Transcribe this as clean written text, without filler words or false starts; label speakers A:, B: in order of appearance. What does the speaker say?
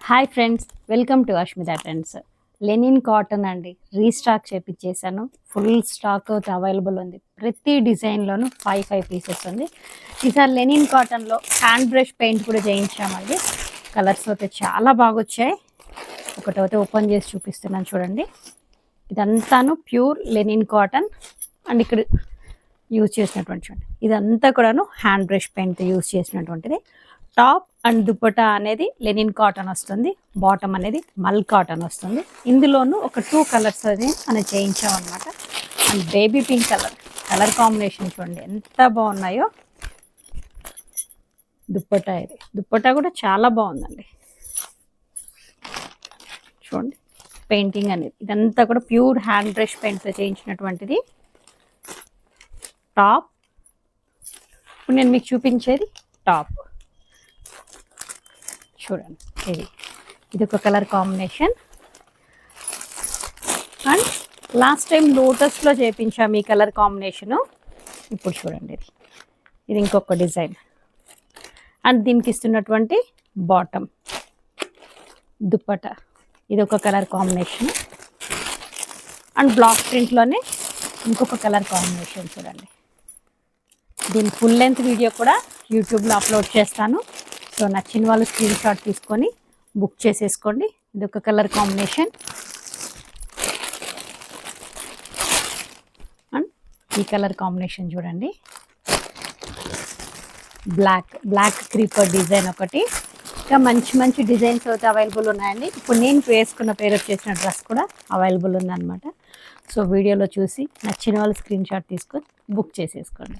A: Hi friends, welcome to Ashmita trends. Linen cotton అండి, restock చేపించేసాను. Full stock available ఉంది. ప్రతి డిజైన్లోనూ 5 pieces ఉంది. ఈసారి లెనిన్ కాటన్లో హ్యాండ్ బ్రష్ పెయింట్ కూడా చేయించామండి. కలర్స్ అయితే చాలా బాగా వచ్చాయి. ఒకటైతే ఓపెన్ చేసి చూపిస్తున్నాను చూడండి. ఇదంతాను ప్యూర్ లెనిన్ కాటన్ అండ్ ఇక్కడ యూజ్ చేసినటువంటి చూడండి, ఇదంతా కూడాను హ్యాండ్ బ్రష్ పెయింట్ యూజ్ చేసినటువంటిది. టాప్ అండ్ దుపట్టా అనేది లెనిన్ కాటన్ వస్తుంది, బాటమ్ అనేది మల్ కాటన్ వస్తుంది. ఇందులోనూ ఒక 2 కలర్స్ అని చేయించామన్నమాట. And baby pink colour combination చూడండి ఎంత బాగున్నాయో. దుపట్టా కూడా చాలా బాగుందండి. చూడండి పెయింటింగ్ అనేది ఇదంతా కూడా ప్యూర్ హ్యాండ్ బ్రష్ పెయింట్తో చేయించినటువంటిది. టాప్ ఇప్పుడు నేను మీకు చూపించేది టాప్ చూడండి. ఇది ఒక colour combination. And last time లోటస్లో చేయించాము ఈ కలర్ కాంబినేషను. ఇప్పుడు చూడండి ఇది ఇంకొక డిజైన్. అండ్ దీనికి ఇస్తున్నటువంటి బాటమ్ దుప్పట ఇది ఒక కలర్ కాంబినేషన్. అండ్ బ్లాక్ ప్రింట్లోనే ఇంకొక కలర్ కాంబినేషన్ చూడండి. దీని ఫుల్ లెంత్ వీడియో కూడా యూట్యూబ్లో అప్లోడ్ చేస్తాను. సో నచ్చిన వాళ్ళు స్క్రీన్ షాట్ తీసుకొని బుక్ చేసేసుకోండి. ఇది ఒక కలర్ కాంబినేషన్. అండ్ ఈ కలర్ కాంబినేషన్ చూడండి, బ్లాక్ క్రీపర్ డిజైన్ ఒకటి. ఇంకా మంచి డిజైన్స్ అయితే అవైలబుల్ ఉన్నాయండి. ఇప్పుడు నేను వేసుకున్న పేరు వచ్చేసిన డ్రెస్ కూడా అవైలబుల్ ఉందన్నమాట. సో వీడియోలో చూసి నచ్చిన వాళ్ళు స్క్రీన్ షాట్ తీసుకొని బుక్ చేసేసుకోండి.